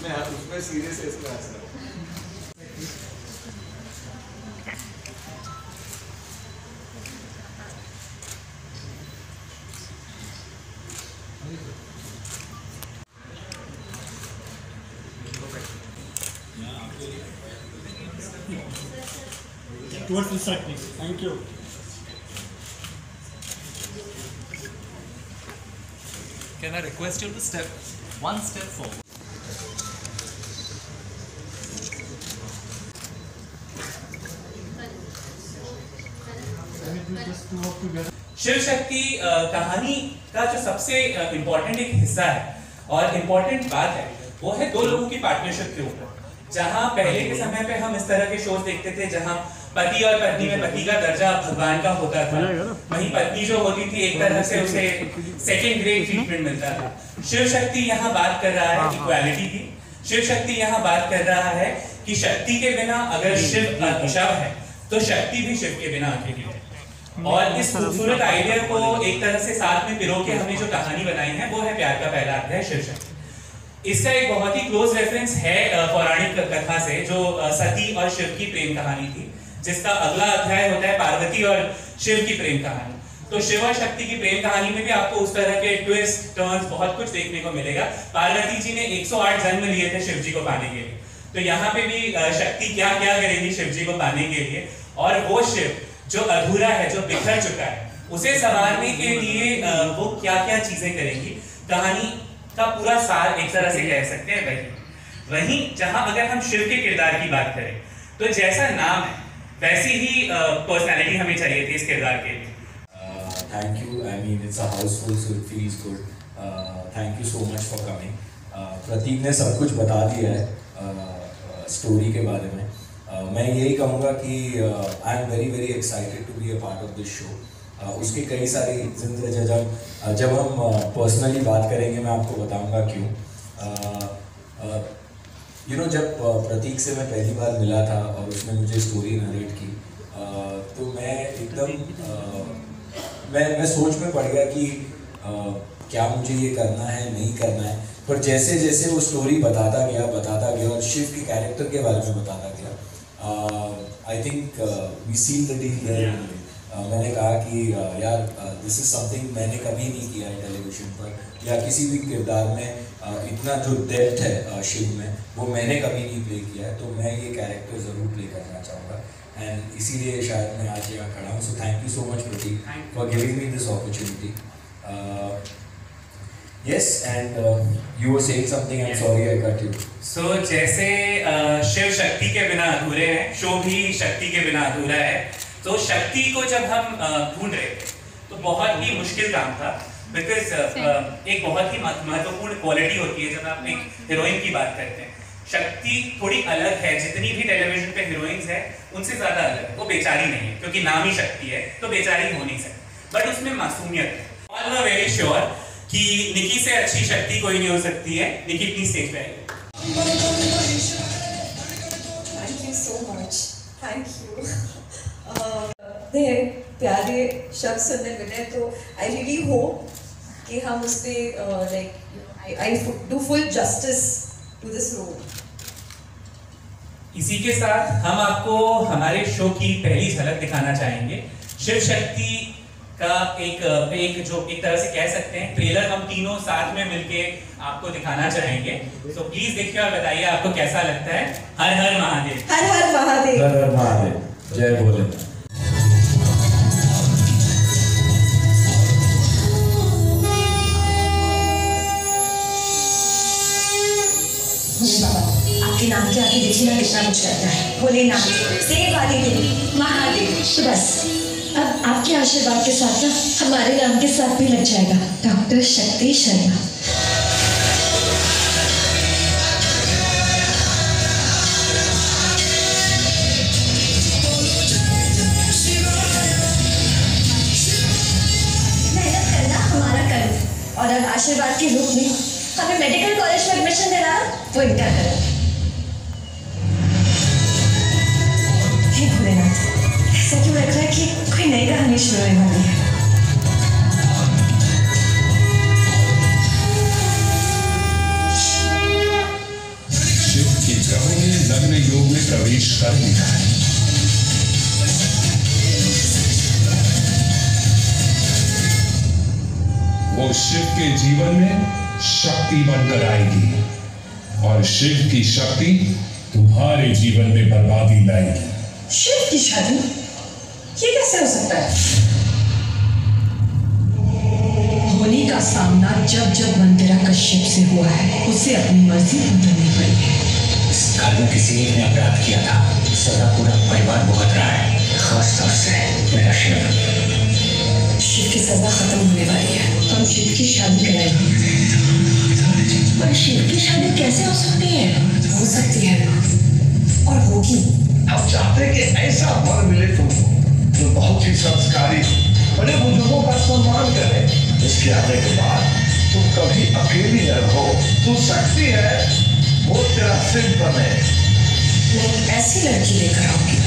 उसमें सीरियस है, इसमें हंस रहा है। Towards the side, please. Thank you. Can I request you to step one step forward? Shiv Shakti कहानी का जो सबसे इम्पोर्टेंट एक हिस्सा है और इम्पोर्टेंट बात है वो है दो लोगों की पार्टनरशिप के ऊपर। जहां पहले के समय पे हम इस तरह के शोज देखते थे जहां पति और पत्नी में पति का दर्जा भगवान का होता था, वहीं पत्नी जो होती थी एक तरह से उसे सेकंड ग्रेड ट्रीटमेंट मिलता था। शिव शक्ति यहाँ बात कर रहा है इक्वालिटी की। शिव शक्ति यहाँ बात कर रहा है कि शक्ति के बिना अगर शिव शव है तो शक्ति भी शिव के बिना अकेली है। और इस खूबसूरत आइडिया को एक तरह से साथ में पिरो के हमने जो कहानी बनाई है वो है प्यार का पहला अध्याय शिव शक्ति। इसका एक बहुत ही क्लोज रेफरेंस है पौराणिक कथा से जो सती और शिव की प्रेम कहानी थी, जिसका अगला अध्याय होता है पार्वती और शिव की प्रेम कहानी। तो शिव और शक्ति की प्रेम कहानी में भी आपको उस तरह के ट्विस्ट टर्न्स बहुत कुछ देखने को मिलेगा। पार्वती जी ने 108 जन्म लिए थे शिव जी को पाने के लिए, तो यहाँ पे भी शक्ति क्या क्या करेगी शिव जी को पाने के लिए, और वो शिव जो अधूरा है, जो बिखर चुका है, उसे संवारने के लिए वो क्या क्या चीजें करेंगी। कहानी का पूरा सार एक तरह से कह सकते हैं वही जहां अगर हम शिव के किरदार की बात करें तो जैसा नाम है वैसी ही पर्सनालिटी हमें चाहिए थी इस किरदार के लिए। Thank you. I mean, it's a house full, so it feels good. Thank you so much for coming. प्रतीक ने सब कुछ बता दिया है स्टोरी के बारे में। मैं यही कहूँगा कि I am very very excited to be a part of this show. उसकी कई सारी जिंदगी जब हम पर्सनली बात करेंगे मैं आपको बताऊँगा क्यों। यू नो जब प्रतीक से मैं पहली बार मिला था और उसने मुझे स्टोरी नरेट की तो मैं एकदम मैं सोच में पड़ गया कि क्या मुझे ये करना है नहीं करना है। पर जैसे जैसे वो स्टोरी बताता गया और शिव के कैरेक्टर के बारे में बताता गया, I think we seal the deal there. मैंने कहा कि यार दिस इज समथिंग मैंने कभी नहीं किया है टेलीविजन पर या किसी भी किरदार में। इतना जो डेप्थ है शिव में वो मैंने कभी नहीं प्ले किया है, तो मैं ये कैरेक्टर ज़रूर प्ले करना चाहूँगा एंड इसीलिए शायद मैं आज यहाँ खड़ा हूँ। So thank you so much Prateek for giving me this opportunity. Yes, and you were saying something. I'm sorry I cut you. So जैसे शिव शक्ति के बिना अधूरे हैं, शो भी शक्ति के बिना अधूरा है। तो शक्ति को जब हम ढूंढ रहे थे तो बहुत ही मुश्किल काम था, बिकॉज एक बहुत ही महत्वपूर्ण क्वालिटी होती है जब आप एक हीरोइन की बात करते हैं। शक्ति थोड़ी अलग है, जितनी भी टेलीविजन पे हीरोइंस है उनसे ज्यादा अलग है। वो बेचारी नहीं है क्योंकि नाम ही शक्ति है, तो बेचारी हो नहीं सकती, बट उसमें मासूमियत है। ऑल वर वेरी श्योर कि निकी से अच्छी शक्ति कोई नहीं हो सकती है। निकी प्लीज स्टेज पे आइए। Thank you so much, thank you. प्यारे शब्द सुनने मिले तो आई रियली होप कि हम उस पर like I do full justice to this role. इसी के साथ हम आपको हमारे शो की पहली झलक दिखाना चाहेंगे। शिव शक्ति का एक जो एक तरह से कह सकते हैं ट्रेलर हम तीनों साथ में मिलके आपको दिखाना चाहेंगे। तो प्लीज देखिए और बताइए आपको कैसा लगता है। हर हर महादेव, हर हर महादेव, हर हर महादेव, जय भोले। आपके नाम के आगे देखिए ना कितना कुछ रहता है। भोलेनाथ, सेव वाली देवी, महादेव। तो बस अब आपके आशीर्वाद के साथ ना हमारे नाम के साथ भी लग जाएगा डॉक्टर शक्ति शर्मा। मेहनत करना हमारा कर्म और अब आशीर्वाद के रूप में हमें मेडिकल कॉलेज में एडमिशन दिलाना वो इनका कर्म। हे भोलेनाथ, ऐसा क्यों लग रहा है कि कोई नई कहानी शुरू होने वाली है। जीवन में शक्ति बनकर आएगी और शिव की शक्ति तुम्हारे जीवन में बर्बादी लाएगी। शिव की शादी? ये कैसे हो सकता है? होली का सामना जब जब मंदिरा कश्यप से हुआ है, उसे अपनी मर्जी बदलनी पड़ी है। इस घर में किसी एक ने अपराध किया था, सदा पूरा परिवार भुगत रहा है, खास तौर से मेरा शिव। शिव की सजा खत्म होने वाली है, हम शिव की शादी कराएंगे। पर शिव की शादी कैसे हो सकती है? हो सकती है और होगी। हम चाहते हैं कि ऐसा वर मिले तुमको जो बहुत ही संस्कारी हो, बड़े बुजुर्गों का सम्मान करे। इसके आने के बाद तुम कभी अकेली न रहो। तू शक्ति है, वो तेरा सिर बने। मैं एक ऐसी लड़की लेकर आऊंगी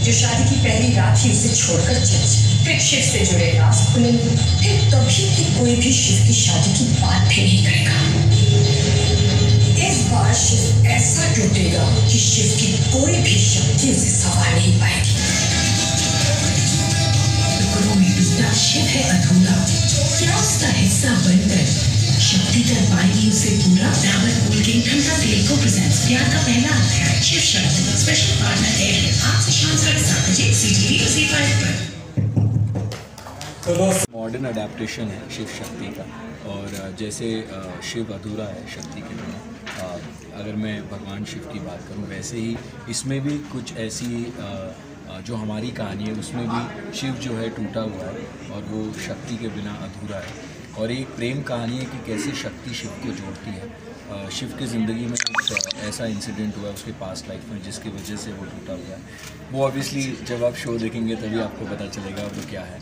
जो शादी की पहली रात ही उसे छोड़कर चल जाए, फिर शिव से जुड़े राज खुलेंगे, फिर कभी भी कोई भी शिव की शादी की बात भी नहीं करेगा। इस बार शिव ऐसा टूटेगा कि शिव की कोई भी शक्ति उसे संभाल नहीं पाएगी। टुकड़ों में टूटा शिव है अधूरा, क्या उसका हिस्सा बनकर शक्ति कर पाएगी उसे पूरा? डाबर कोलगेट ठंडा तेल को प्रेजेंट्स प्यार का पहला अध्याय Shiv Shakti special partner aerial आज से शाम 7:30 बजे CTV ZEE5 पर। मॉडर्न अडेप्टेशन है शिव शक्ति का, और जैसे शिव अधूरा है शक्ति के बिना, अगर मैं भगवान शिव की बात करूं वैसे ही इसमें भी कुछ ऐसी जो हमारी कहानी है उसमें भी शिव जो है टूटा हुआ है और वो शक्ति के बिना अधूरा है, और एक प्रेम कहानी है कि कैसे शक्ति शिव को जोड़ती है। शिव की ज़िंदगी में एक ऐसा इंसिडेंट हुआ है उसके पास्ट लाइफ में जिसकी वजह से वो टूटा हुआ है। वो ऑब्वियसली जब आप शो देखेंगे तभी आपको पता चलेगा वो क्या है।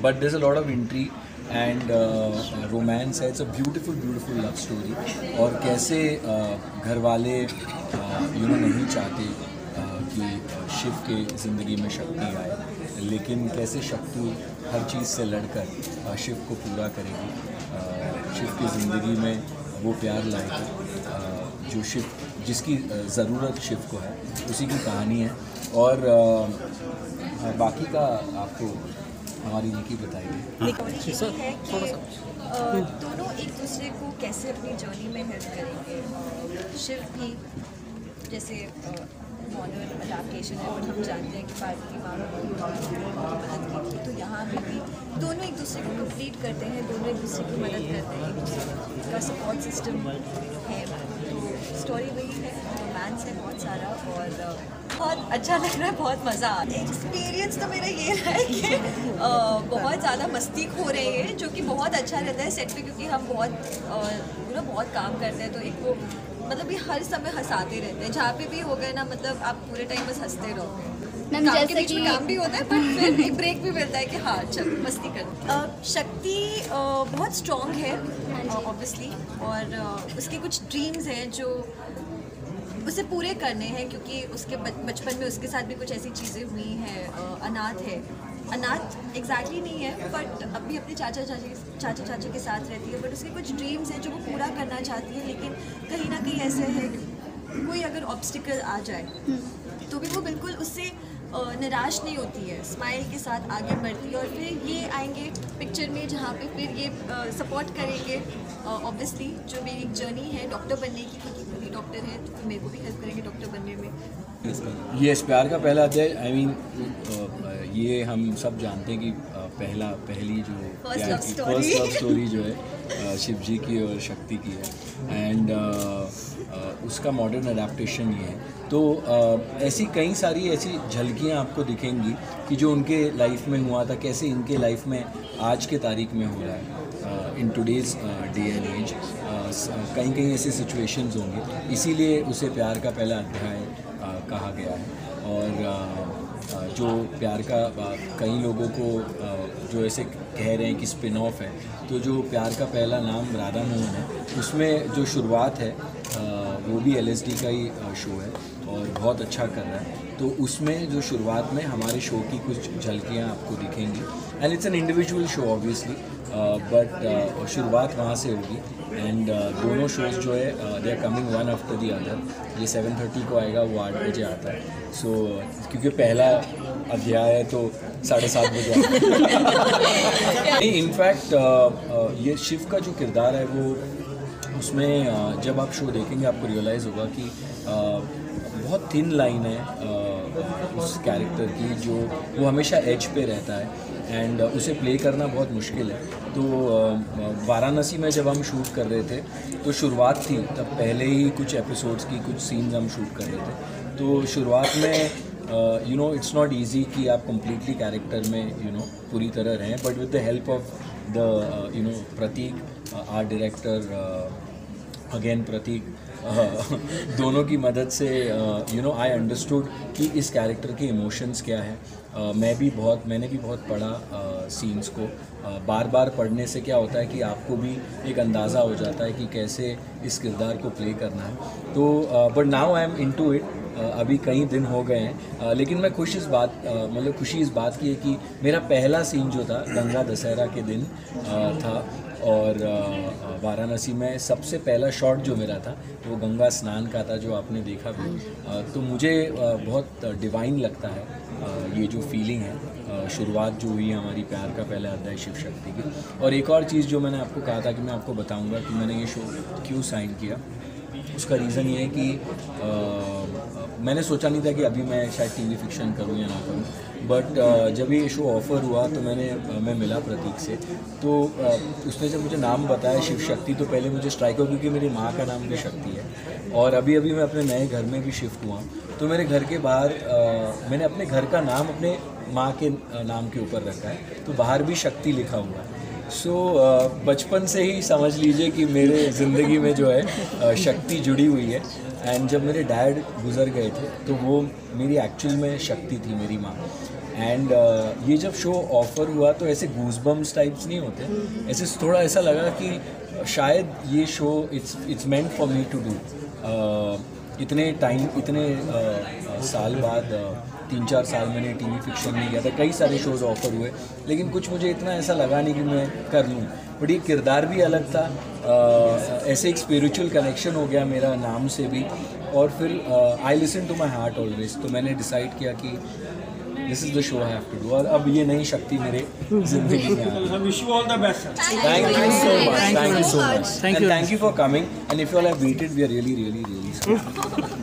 But there is a lot of entry and romance है। It's a beautiful love story, और कैसे घर वाले नहीं चाहते कि शिव के ज़िंदगी में शक्ति आए, लेकिन कैसे शक्ति हर चीज़ से लड़कर शिव को पूरा करेगी, शिव की ज़िंदगी में वो प्यार लाएगी जो शिव जिसकी ज़रूरत शिव को है, उसी की कहानी है। और बाकी का आपको हमारी निकी बताएगी। दोनों एक दूसरे को कैसे अपनी जर्नी में हेल्प करेंगे। शिव भी जैसे मॉडर्न अडेप्टेशन है, बट हम जानते हैं कि पार्वती माँ ने मदद की थी, तो यहाँ भी दोनों एक दूसरे को कंप्लीट करते हैं, दोनों एक दूसरे की मदद करते हैं, एक दूसरे का सपोर्ट सिस्टम है। तो स्टोरी वही है, रोमांस है बहुत सारा, और बहुत अच्छा लग रहा है, बहुत मज़ा आ रहा है। एक्सपीरियंस तो मेरा ये है कि बहुत ज़्यादा मस्ती हो रही है, जो कि बहुत अच्छा रहता है सेट पे, क्योंकि हम बहुत काम करते हैं, तो एक वो मतलब ये हर समय हंसाते रहते हैं, जहाँ पे भी हो गए ना, मतलब आप पूरे टाइम बस हंसते रहोगे। काम के बीच में काम भी होता है, पर फिर एक ब्रेक भी मिलता है कि हाँ चल मस्ती कर। शक्ति बहुत स्ट्रॉन्ग है ऑब्वियसली, और उसके कुछ ड्रीम्स हैं जो उसे पूरे करने हैं, क्योंकि उसके बचपन में उसके साथ भी कुछ ऐसी चीज़ें हुई हैं। अनाथ एग्जैक्टली नहीं है, बट अभी अपने चाचा चाची के साथ रहती है, बट उसके कुछ ड्रीम्स हैं जो वो पूरा करना चाहती है, लेकिन कहीं ना कहीं ऐसे है कोई अगर ऑब्स्टिकल आ जाए तो भी वो बिल्कुल उससे निराश नहीं होती है, स्माइल के साथ आगे बढ़ती है। और फिर ये आएंगे पिक्चर में जहाँ पे फिर ये सपोर्ट करेंगे ऑब्वियसली जो मेरी जर्नी है डॉक्टर बनने की, क्योंकि खुद ही डॉक्टर है तो मेरे को भी हेल्प करेंगे डॉक्टर बनने में। ये प्यार का पहला अध्याय, आई मीन ये हम सब जानते हैं कि पहली जो फर्स्ट लव स्टोरी जो है शिव जी की और शक्ति की है, एंड उसका मॉडर्न अडेप्टेशन ये है। तो ऐसी कई सारी ऐसी झलकियाँ आपको दिखेंगी कि जो उनके लाइफ में हुआ था, कैसे इनके लाइफ में आज के तारीख में हो रहा है, in today's day and age. कहीं ऐसे सिचुएशंस होंगे, इसीलिए उसे प्यार का पहला अध्याय कहा गया है। और जो प्यार का कई लोगों को जो ऐसे कह रहे हैं कि स्पिन ऑफ है, तो जो प्यार का पहला नाम राधा मोहन है, उसमें जो शुरुआत है वो भी LSD का ही शो है और बहुत अच्छा कर रहा है। तो उसमें जो शुरुआत में हमारे शो की कुछ झलकियाँ आपको दिखेंगी, and it's an individual show obviously, but शुरुआत वहाँ से होगी। एंड दोनों शोज़ जो है they are coming one after the other. ये 7:30 को आएगा, वो 8 बजे आता है। सो क्योंकि पहला अध्याय है तो 7:30 बजे। इनफैक्ट ये शिव का जो किरदार है वो उसमें जब आप शो देखेंगे आपको रियलाइज़ होगा कि बहुत थिन लाइन है उस कैरेक्टर की, जो वो हमेशा एज पे रहता है एंड उसे प्ले करना बहुत मुश्किल है। तो वाराणसी में जब हम शूट कर रहे थे तो शुरुआत थी, तब पहले ही कुछ एपिसोड्स की कुछ सीन्स हम शूट कर रहे थे। तो शुरुआत में you know it's not easy कि आप कम्प्लीटली कैरेक्टर में यू नो पूरी तरह रहें, but with the help of the you know Prateek art director, again Prateek, दोनों की मदद से यू नो आई अंडरस्टूड कि इस कैरेक्टर के इमोशंस क्या है। मैंने भी बहुत पढ़ा सीन्स को। बार बार पढ़ने से क्या होता है कि आपको भी एक अंदाज़ा हो जाता है कि कैसे इस किरदार को प्ले करना है। तो but now I am into it. अभी कई दिन हो गए हैं, लेकिन मैं खुशी इस बात की है कि मेरा पहला सीन जो था गंगा दशहरा के दिन था, और वाराणसी में सबसे पहला शॉट जो मेरा था वो गंगा स्नान का था, जो आपने देखा भी। तो मुझे बहुत डिवाइन लगता है ये जो फीलिंग है, शुरुआत जो हुई हमारी प्यार का पहला अध्याय शिव शक्ति की। और एक और चीज़ जो मैंने आपको कहा था कि मैं आपको बताऊंगा कि मैंने ये शो क्यों साइन किया, उसका रीज़न ये है कि मैंने सोचा नहीं था कि अभी मैं शायद टीवी फिक्शन करूं या ना करूं, बट जब ये शो ऑफ़र हुआ तो मैं मिला प्रतीक से। तो उसने जब मुझे नाम बताया शिव शक्ति, तो पहले मुझे स्ट्राइक हो, क्योंकि मेरी माँ का नाम भी शक्ति है और अभी मैं अपने नए घर में भी शिफ्ट हुआ, तो मेरे घर के बाहर मैंने अपने घर का नाम अपने माँ के नाम के ऊपर रखा है, तो बाहर भी शक्ति लिखा हुआ है। सो बचपन से ही समझ लीजिए कि मेरे ज़िंदगी में जो है शक्ति जुड़ी हुई है। एंड जब मेरे डैड गुज़र गए थे तो वो मेरी एक्चुअल में शक्ति थी, मेरी माँ। एंड ये जब शो ऑफ़र हुआ तो ऐसे गूज़बम्स टाइप्स नहीं होते, ऐसे थोड़ा ऐसा लगा कि शायद ये show it's meant for me to do. इतने साल बाद 3-4 साल मैंने टीवी फिक्शन में किया था, कई सारे शोज़ ऑफ़र हुए, लेकिन कुछ मुझे इतना ऐसा लगा नहीं कि मैं कर लूँ। बट ये किरदार भी अलग था, ऐसे एक स्पिरिचुअल कनेक्शन हो गया मेरा नाम से भी। और फिर I listen to my heart always, तो मैंने डिसाइड किया कि this is the show I have to do. और अब ये नई शक्ति मेरे ज़िंदगी में आ गई। Wish you all the best. Thank you so much. And thank you for coming. And if you all have waited, we are really sorry.